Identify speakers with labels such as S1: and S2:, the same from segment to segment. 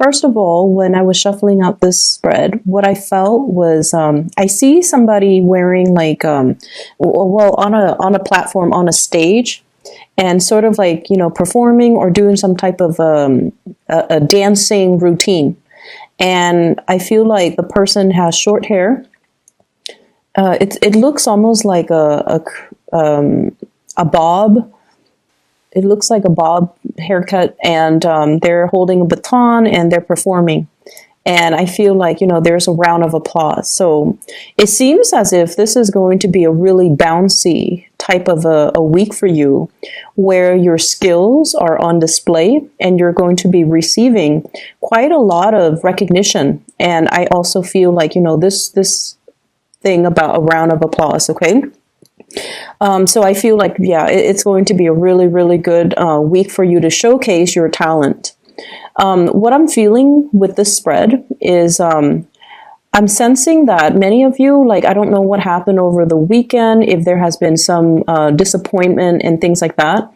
S1: First of all, when I was shuffling out this spread, what I felt was I see somebody wearing like well on a platform on a stage, and sort of like, you know, performing or doing some type of a dancing routine. And I feel like the person has short hair. It looks almost like a bob. It looks like a bob haircut, and they're holding a baton and they're performing. And I feel like, you know, there's a round of applause. So it seems as if this is going to be a really bouncy type of a week for you, where your skills are on display and you're going to be receiving quite a lot of recognition. And I also feel like, you know, this thing about a round of applause, okay? So I feel like, yeah, it's going to be a really, really good week for you to showcase your talent. What I'm feeling with this spread is I'm sensing that many of you, like, I don't know what happened over the weekend, if there has been some disappointment and things like that.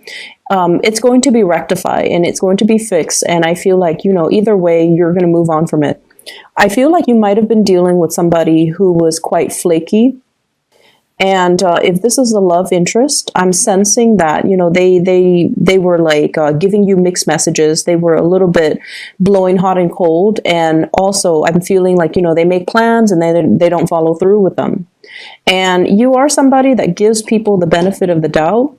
S1: It's going to be rectified and it's going to be fixed. And I feel like, you know, either way, you're going to move on from it. I feel like you might have been dealing with somebody who was quite flaky. And if this is a love interest, I'm sensing that, you know, they were like giving you mixed messages. They were a little bit blowing hot and cold. And also I'm feeling like, you know, they make plans and they don't follow through with them. And you are somebody that gives people the benefit of the doubt.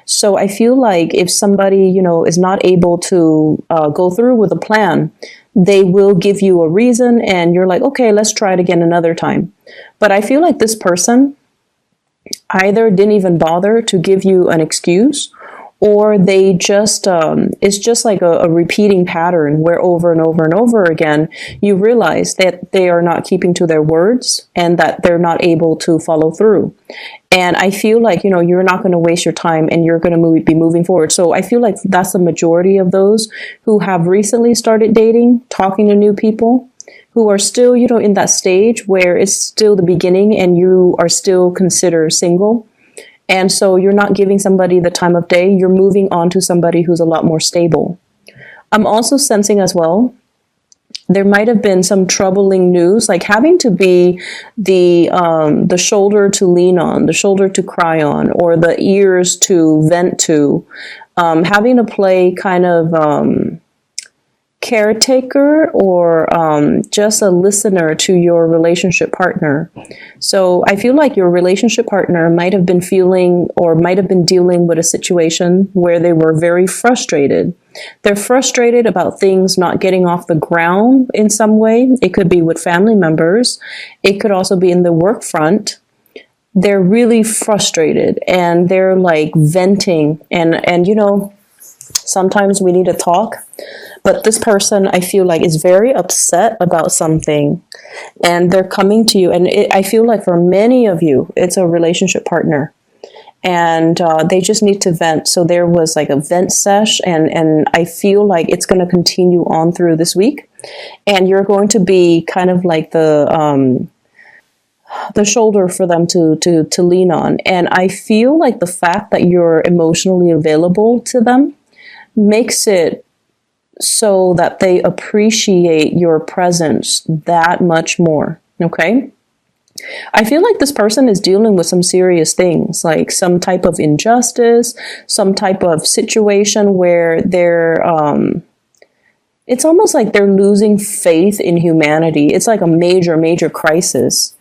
S1: So I feel like if somebody, you know, is not able to go through with a plan, they will give you a reason and you're like, okay, let's try it again another time. But I feel like this person either didn't even bother to give you an excuse, or they just, it's just like a repeating pattern where over and over and over again, you realize that they are not keeping to their words and that they're not able to follow through. And I feel like, you know, you're not going to waste your time and you're going to be moving forward. So I feel like that's the majority of those who have recently started dating, talking to new people, who are still, you know, in that stage where it's still the beginning and you are still considered single. And so you're not giving somebody the time of day. You're moving on to somebody who's a lot more stable. I'm also sensing as well, there might have been some troubling news, like having to be the shoulder to lean on, the shoulder to cry on, or the ears to vent to, having to play kind of caretaker or just a listener to your relationship partner. So I feel like your relationship partner might have been feeling or might have been dealing with a situation where they were very frustrated. They're frustrated about things not getting off the ground in some way. It could be with family members. It could also be in the work front. They're really frustrated and they're like venting and you know, sometimes we need to talk. But this person, I feel like, is very upset about something and they're coming to you. And I feel like for many of you, it's a relationship partner and they just need to vent. So there was like a vent sesh and I feel like it's going to continue on through this week. And you're going to be kind of like the shoulder for them to lean on. And I feel like the fact that you're emotionally available to them makes it so that they appreciate your presence that much more, okay? I feel like this person is dealing with some serious things, like some type of injustice, some type of situation where they're, it's almost like they're losing faith in humanity. It's like a major, major crisis.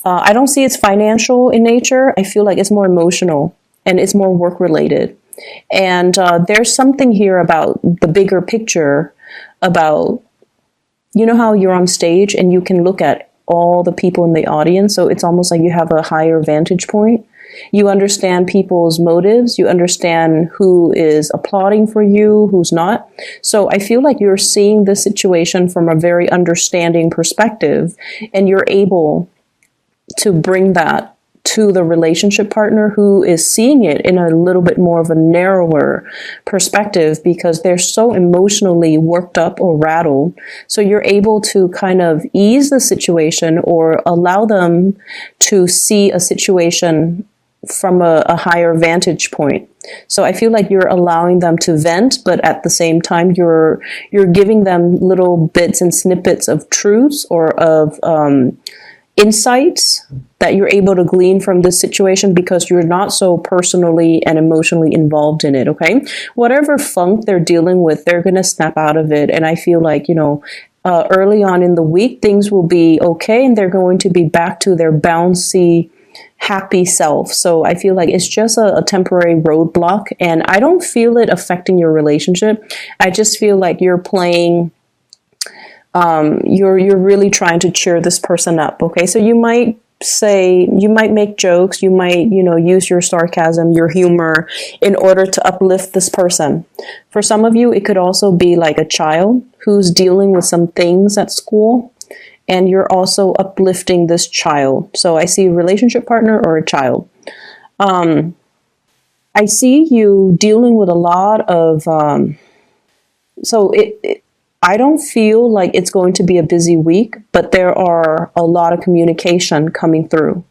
S1: I don't see it's financial in nature. I feel like it's more emotional and it's more work-related. And there's something here about the bigger picture about, you know how you're on stage and you can look at all the people in the audience. So it's almost like you have a higher vantage point. You understand people's motives. You understand who is applauding for you, who's not. So I feel like you're seeing the situation from a very understanding perspective and you're able to bring that to the relationship partner who is seeing it in a little bit more of a narrower perspective because they're so emotionally worked up or rattled. So you're able to kind of ease the situation or allow them to see a situation from a higher vantage point. So I feel like you're allowing them to vent, but at the same time, you're giving them little bits and snippets of truths or of insights that you're able to glean from this situation because you're not so personally and emotionally involved in it. Okay, whatever funk they're dealing with, they're gonna snap out of it, and I feel like early on in the week things will be okay, and they're going to be back to their bouncy, happy self. So I feel like it's just a temporary roadblock, and I don't feel it affecting your relationship. I just feel like you're playing, you're really trying to cheer this person up. Okay, so you might make jokes, you might use your sarcasm, your humor in order to uplift this person. For some of you, it could also be like a child who's dealing with some things at school, and you're also uplifting this child. So I see a relationship partner or a child. I see you dealing with a lot of, I don't feel like it's going to be a busy week, but there are a lot of communication coming through.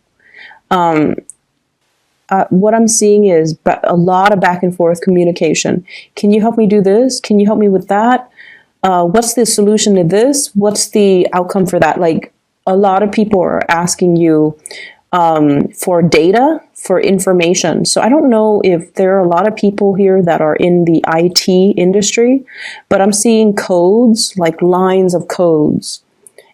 S1: What I'm seeing is a lot of back and forth communication. Can you help me do this? Can you help me with that? What's the solution to this? What's the outcome for that? Like, a lot of people are asking you for data, for information. So I don't know if there are a lot of people here that are in the IT industry, but I'm seeing codes, like lines of codes.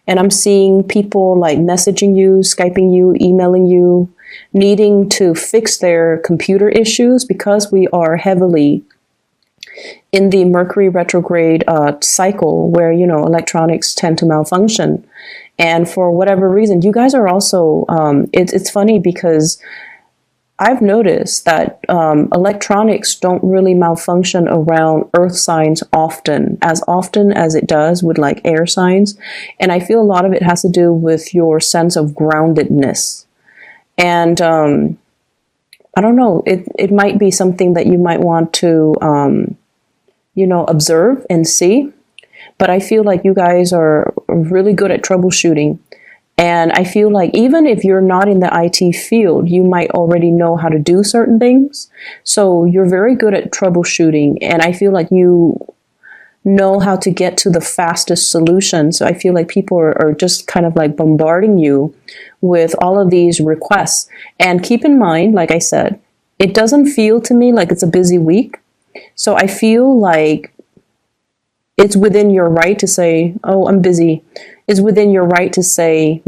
S1: And I'm seeing people like messaging you, Skyping you, emailing you, needing to fix their computer issues because we are heavily in the Mercury retrograde cycle where, electronics tend to malfunction. And for whatever reason, you guys are also, it's funny because I've noticed that electronics don't really malfunction around earth signs often as it does with like air signs. And I feel a lot of it has to do with your sense of groundedness. And I don't know, it might be something that you might want to, observe and see. But I feel like you guys are really good at troubleshooting. And I feel like even if you're not in the IT field, you might already know how to do certain things. So you're very good at troubleshooting. And I feel like you know how to get to the fastest solution. So I feel like people are just kind of like bombarding you with all of these requests. And keep in mind, like I said, it doesn't feel to me like it's a busy week. So I feel like it's within your right to say, oh, I'm busy. It's within your right to say,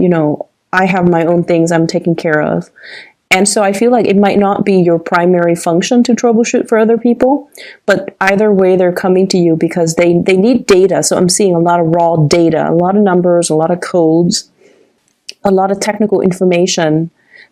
S1: I have my own things I'm taking care of. And so I feel like it might not be your primary function to troubleshoot for other people, but either way, they're coming to you because they need data. So I'm seeing a lot of raw data, a lot of numbers, a lot of codes, a lot of technical information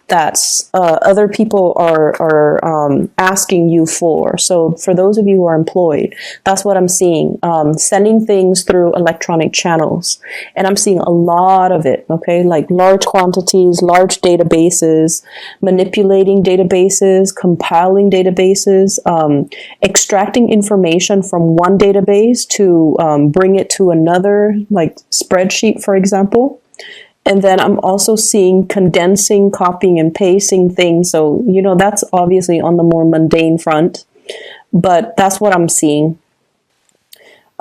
S1: that other people are asking you for. So for those of you who are employed, that's what I'm seeing. Sending things through electronic channels. And I'm seeing a lot of it, okay? Like large quantities, large databases, manipulating databases, compiling databases, extracting information from one database to bring it to another, like spreadsheet, for example. And then I'm also seeing condensing, copying, and pasting things. So, that's obviously on the more mundane front, but that's what I'm seeing.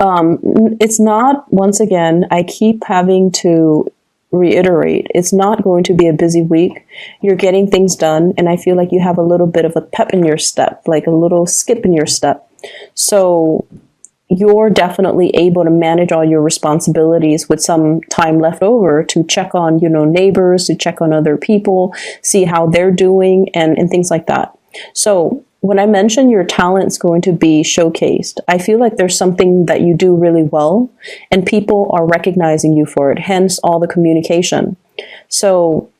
S1: It's not, once again, I keep having to reiterate, it's not going to be a busy week. You're getting things done, and I feel like you have a little bit of a pep in your step, like a little skip in your step. So you're definitely able to manage all your responsibilities with some time left over to check on, neighbors, to check on other people, see how they're doing, and things like that. So when I mention your talent's going to be showcased, I feel like there's something that you do really well, and people are recognizing you for it, hence all the communication. So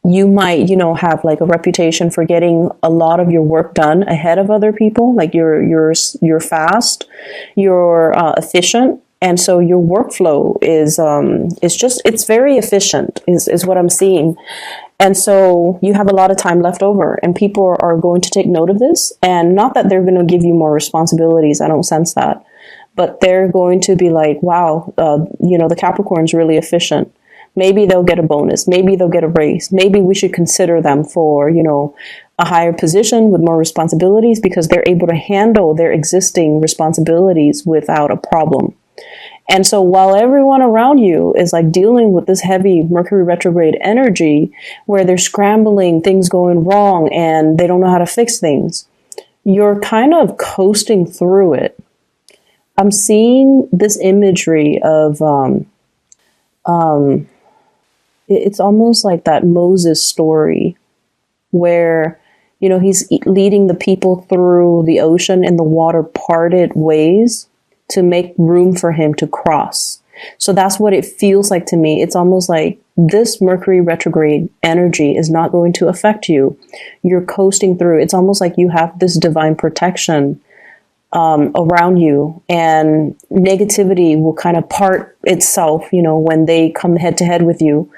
S1: you might, have like a reputation for getting a lot of your work done ahead of other people. Like you're fast, you're efficient, and so your workflow is it's very efficient is what I'm seeing. And so you have a lot of time left over, and people are going to take note of this. And not that they're going to give you more responsibilities. I don't sense that, but they're going to be like, wow, the Capricorn's really efficient. Maybe they'll get a bonus. Maybe they'll get a raise. Maybe we should consider them for, a higher position with more responsibilities because they're able to handle their existing responsibilities without a problem. And so while everyone around you is like dealing with this heavy Mercury retrograde energy where they're scrambling, things going wrong, and they don't know how to fix things, you're kind of coasting through it. I'm seeing this imagery of, it's almost like that Moses story where, he's leading the people through the ocean and the water parted ways to make room for him to cross. So that's what it feels like to me. It's almost like this Mercury retrograde energy is not going to affect you. You're coasting through. It's almost like you have this divine protection around you, and negativity will kind of part itself, when they come head to head with you,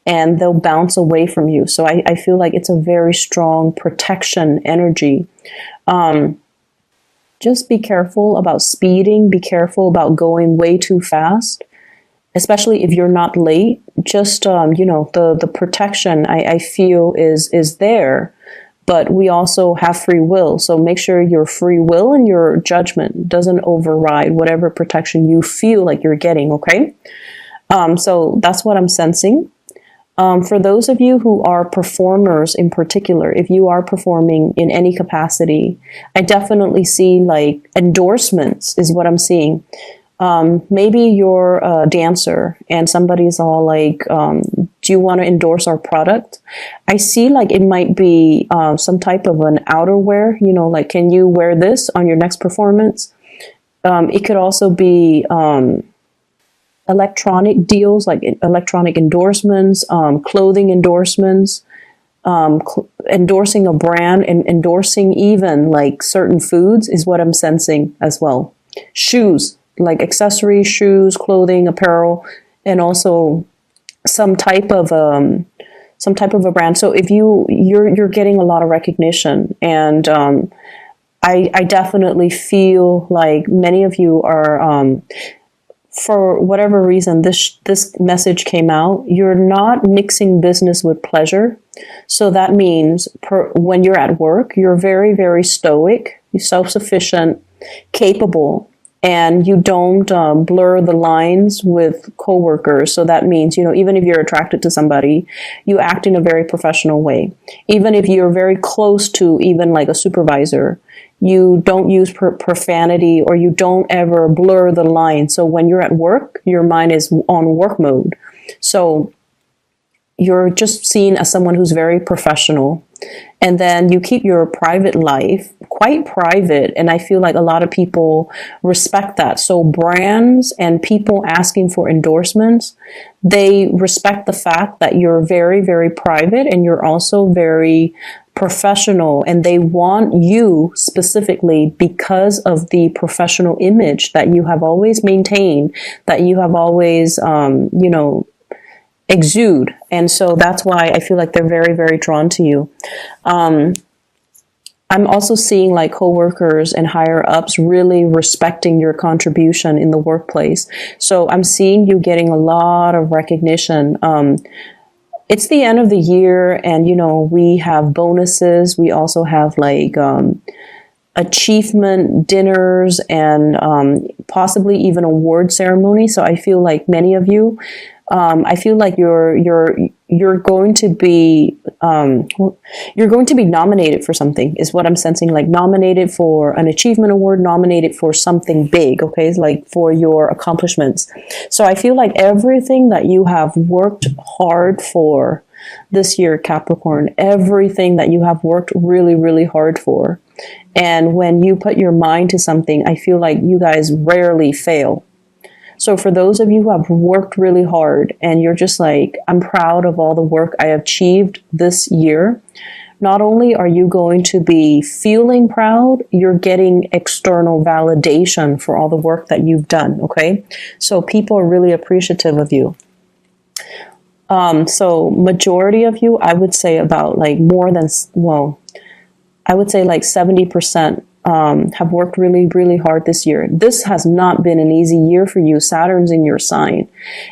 S1: and they'll bounce away from you. So I feel like it's a very strong protection energy. Just be careful about speeding. Be careful about going way too fast, especially if you're not late. Just, the protection I feel is there, but we also have free will. So make sure your free will and your judgment doesn't override whatever protection you feel like you're getting. Okay. So that's what I'm sensing. For those of you who are performers in particular, if you are performing in any capacity, I definitely see like endorsements is what I'm seeing. Maybe you're a dancer and somebody's all like, do you want to endorse our product? I see like it might be some type of an outerwear, like, can you wear this on your next performance? It could also be electronic deals, like electronic endorsements, clothing endorsements, endorsing a brand, and endorsing even like certain foods is what I'm sensing as well. Shoes, like accessories, shoes, clothing, apparel, and also some type of a brand. So if you're getting a lot of recognition, and I definitely feel like many of you are, for whatever reason, this message came out, you're not mixing business with pleasure. So that means when you're at work, you're very, very stoic, you're self-sufficient, capable, and you don't blur the lines with coworkers. So that means, even if you're attracted to somebody, you act in a very professional way. Even if you're very close to even like a supervisor, you don't use profanity, or you don't ever blur the line. So when you're at work, your mind is on work mode. So you're just seen as someone who's very professional. And then you keep your private life quite private. And I feel like a lot of people respect that. So brands and people asking for endorsements, they respect the fact that you're very, very private, and you're also very professional, and they want you specifically because of the professional image that you have always maintained, that you have always, exude. And so that's why I feel like they're very, very drawn to you. I'm also seeing like coworkers and higher ups really respecting your contribution in the workplace. So I'm seeing you getting a lot of recognition. It's the end of the year, and, we have bonuses. We also have like achievement dinners and possibly even award ceremony. So I feel like many of you, I feel like you're going to be nominated for something is what I'm sensing, like nominated for an achievement award, nominated for something big. Okay. It's like for your accomplishments. So I feel like everything that you have worked hard for this year, Capricorn, everything that you have worked really, really hard for. And when you put your mind to something, I feel like you guys rarely fail. So for those of you who have worked really hard and you're just like, I'm proud of all the work I achieved this year, not only are you going to be feeling proud, you're getting external validation for all the work that you've done, okay? So people are really appreciative of you. So majority of you, I would say about like more than, I would say like 70% have worked really, really hard this year. This has not been an easy year for you. Saturn's in your sign,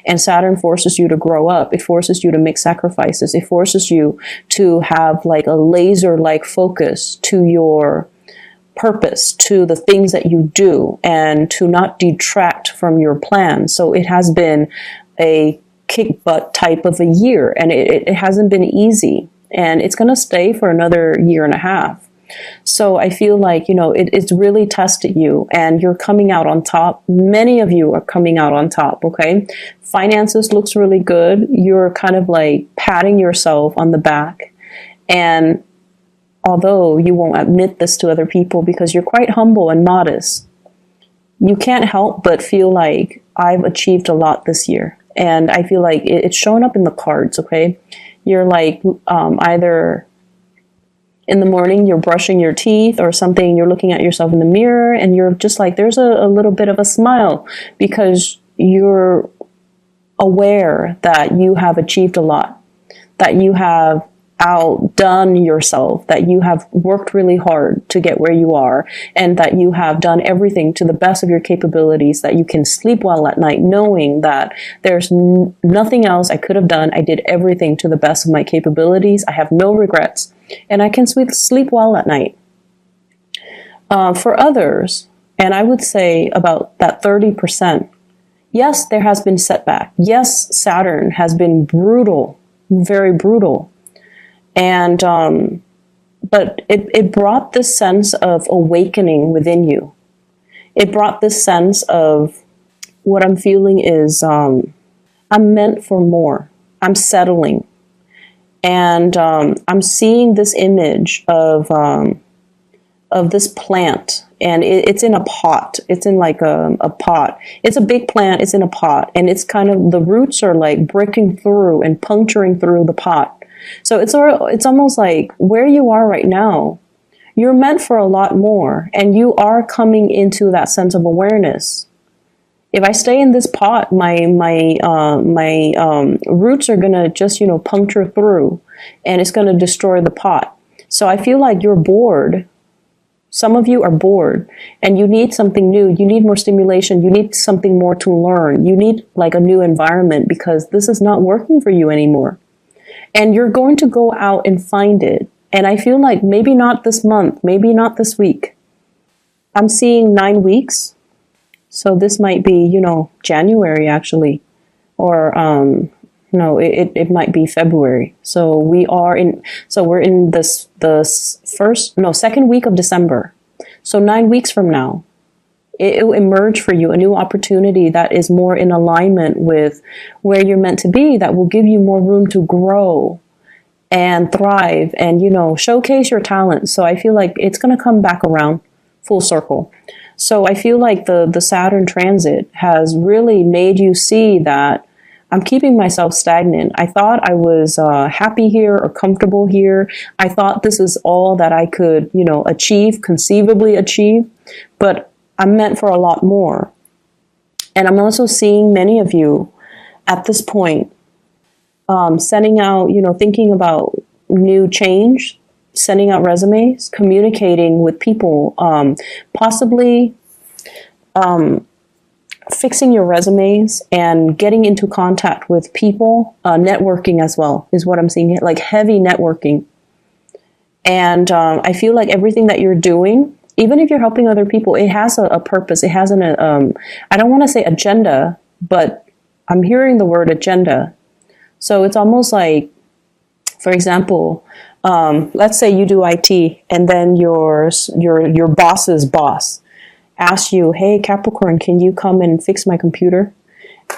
S1: and Saturn forces you to grow up. It forces you to make sacrifices. It forces you to have like a laser-like focus to your purpose, to the things that you do, and to not detract from your plan. So it has been a kick butt type of a year, and it hasn't been easy, and it's going to stay for another year and a half. So I feel like, it's really tested you, and you're coming out on top. Many of you are coming out on top, okay? Finances looks really good. You're kind of like patting yourself on the back. And although you won't admit this to other people because you're quite humble and modest, you can't help but feel like I've achieved a lot this year. And I feel like it's showing up in the cards, okay? You're like either in the morning, you're brushing your teeth or something, you're looking at yourself in the mirror, and you're just like, there's a little bit of a smile because you're aware that you have achieved a lot, that you have outdone yourself, that you have worked really hard to get where you are, and that you have done everything to the best of your capabilities, that you can sleep well at night knowing that there's nothing else I could have done. I did everything to the best of my capabilities. I have no regrets, and I can sleep well at night. For others, and I would say about that 30%, yes, there has been setback. Yes, Saturn has been brutal, very brutal. And, but it brought this sense of awakening within you. It brought this sense of what I'm feeling is, I'm meant for more. I'm settling. And, I'm seeing this image of this plant, and it's in a pot. It's in like a pot. It's a big plant. It's in a pot, and it's kind of, the roots are like breaking through and puncturing through the pot. So it's almost like where you are right now, you're meant for a lot more, and you are coming into that sense of awareness. If I stay in this pot, my roots are gonna just puncture through, and it's gonna destroy the pot. So I feel like you're bored. Some of you are bored, and you need something new. You need more stimulation. You need something more to learn. You need like a new environment because this is not working for you anymore. And you're going to go out and find it. And I feel like maybe not this month, maybe not this week. I'm seeing 9 weeks. So this might be, January actually. Or, no, it might be February. So we're in the second week of December. So 9 weeks from now, it will emerge for you a new opportunity that is more in alignment with where you're meant to be, that will give you more room to grow and thrive and, showcase your talent. So I feel like it's going to come back around full circle. So I feel like the Saturn transit has really made you see that I'm keeping myself stagnant. I thought I was happy here or comfortable here. I thought this is all that I could, conceivably achieve. But I'm meant for a lot more. And I'm also seeing many of you at this point sending out, thinking about new change, sending out resumes, communicating with people, possibly fixing your resumes and getting into contact with people, networking as well is what I'm seeing, like heavy networking. And I feel like everything that you're doing, even if you're helping other people, it has a purpose. It has I don't want to say agenda, but I'm hearing the word agenda. So it's almost like, for example, let's say you do IT, and then your boss's boss asks you, "Hey, Capricorn, can you come and fix my computer?"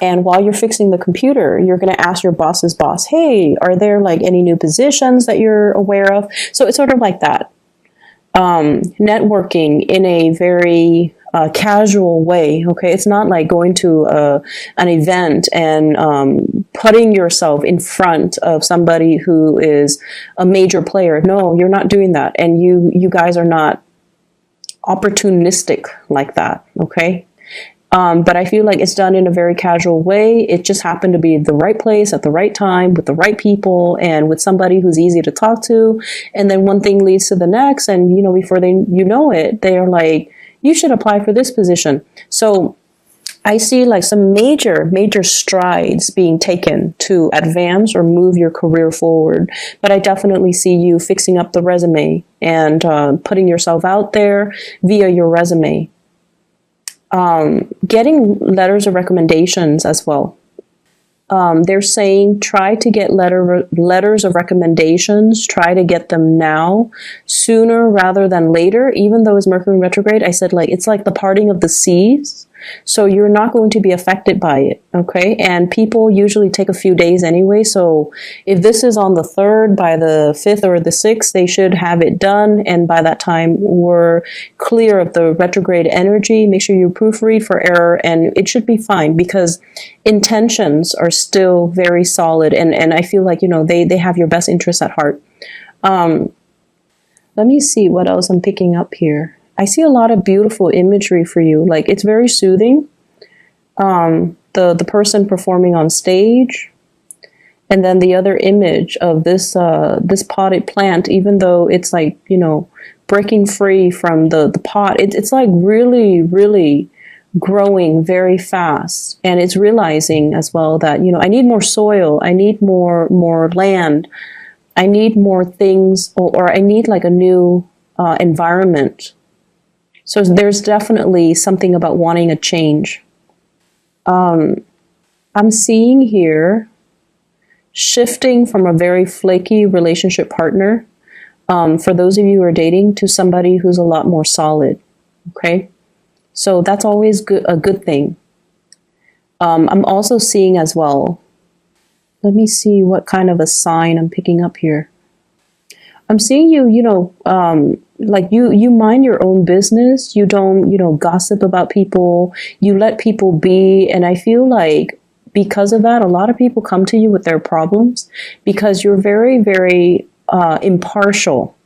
S1: And while you're fixing the computer, you're going to ask your boss's boss, "Hey, are there like any new positions that you're aware of?" So it's sort of like that. Networking in a very casual way. Okay, it's not like going to an event and putting yourself in front of somebody who is a major player. No, you're not doing that, and you guys are not opportunistic like that. Okay, But I feel like it's done in a very casual way. It just happened to be the right place at the right time with the right people and with somebody who's easy to talk to. And then one thing leads to the next. And, before you know it, they are like, you should apply for this position. So I see like some major, major strides being taken to advance or move your career forward. But I definitely see you fixing up the resume and putting yourself out there via your resume. Getting letters of recommendations as well. They're saying try to get letters of recommendations, try to get them now, sooner rather than later. Even though it's Mercury retrograde, I said like it's like the parting of the seas. So you're not going to be affected by it, okay? And people usually take a few days anyway. So if this is on the 3rd, by the 5th or the 6th, they should have it done. And by that time, we're clear of the retrograde energy. Make sure you proofread for error, and it should be fine because intentions are still very solid. And I feel like, they have your best interests at heart. Let me see what else I'm picking up here. I see a lot of beautiful imagery for you. Like it's very soothing. The person performing on stage, and then the other image of this potted plant. Even though it's like breaking free from the pot, it's like really really growing very fast, and it's realizing as well that I need more soil, I need more land, I need more things, or I need like a new environment. So there's definitely something about wanting a change. I'm seeing here shifting from a very flaky relationship partner, for those of you who are dating, to somebody who's a lot more solid. Okay, so that's always a good thing. I'm also seeing as well. Let me see what kind of a sign I'm picking up here. I'm seeing you, like you mind your own business. You don't, gossip about people. You let people be. And I feel like because of that, a lot of people come to you with their problems because you're very, very impartial.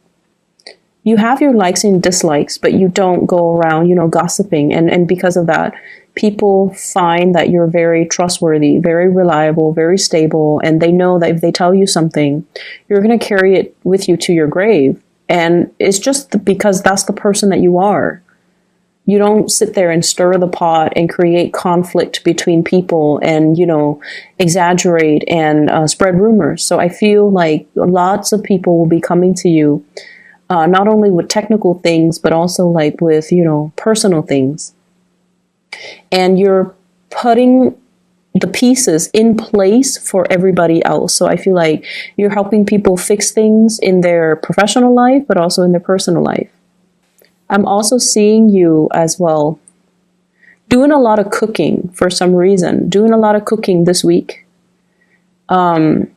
S1: You have your likes and dislikes, but you don't go around, gossiping. And because of that, people find that you're very trustworthy, very reliable, very stable. And they know that if they tell you something, you're going to carry it with you to your grave. And it's just because that's the person that you are. You don't sit there and stir the pot and create conflict between people and, exaggerate and spread rumors. So I feel like lots of people will be coming to you, not only with technical things, but also like with, personal things. And you're putting the pieces in place for everybody else. So I feel like you're helping people fix things in their professional life, but also in their personal life. I'm also seeing you as well doing a lot of cooking for some reason, doing a lot of cooking this week, stirring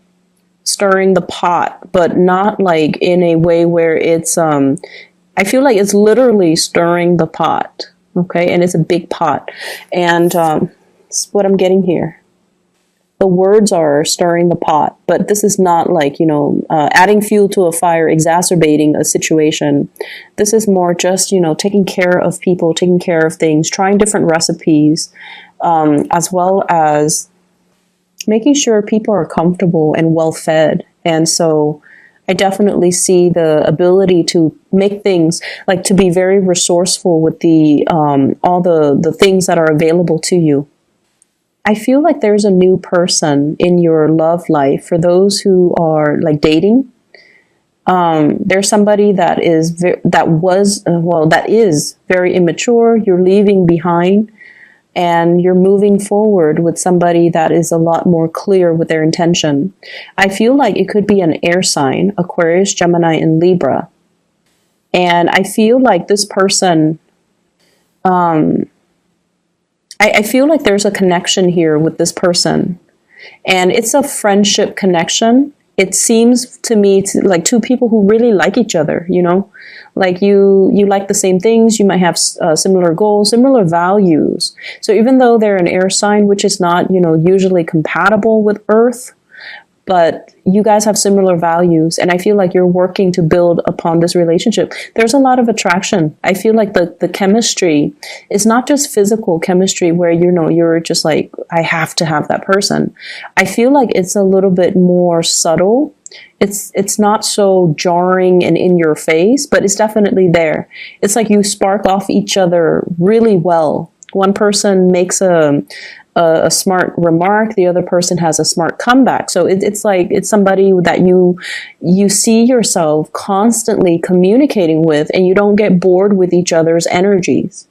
S1: the pot, but not like in a way where it's, I feel like it's literally stirring the pot. Okay. And it's a big pot. And, it's what I'm getting here. The words are stirring the pot, but this is not like, adding fuel to a fire, exacerbating a situation. This is more just, taking care of people, taking care of things, trying different recipes, as well as making sure people are comfortable and well fed. And so I definitely see the ability to make things, like to be very resourceful with the all the things that are available to you. I feel like there's a new person in your love life. For those who are like dating, there's somebody that is that is very immature. You're leaving behind, and you're moving forward with somebody that is a lot more clear with their intention. I feel like it could be an air sign: Aquarius, Gemini, and Libra. And I feel like this person, I feel like there's a connection here with this person, and it's a friendship connection. It seems to me like two people who really like each other, like you like the same things. You might have similar goals, similar values. So even though they're an air sign, which is not, usually compatible with Earth, but you guys have similar values, and I feel like you're working to build upon this relationship. There's a lot of attraction. I feel like the chemistry is not just physical chemistry where, you know, you're just like, I have to have that person. I feel like it's a little bit more subtle. It's not so jarring and in your face, but it's definitely there. It's like you spark off each other really well. One person makes a smart remark, the other person has a smart comeback. So it's like it's somebody that you see yourself constantly communicating with, and you don't get bored with each other's energies.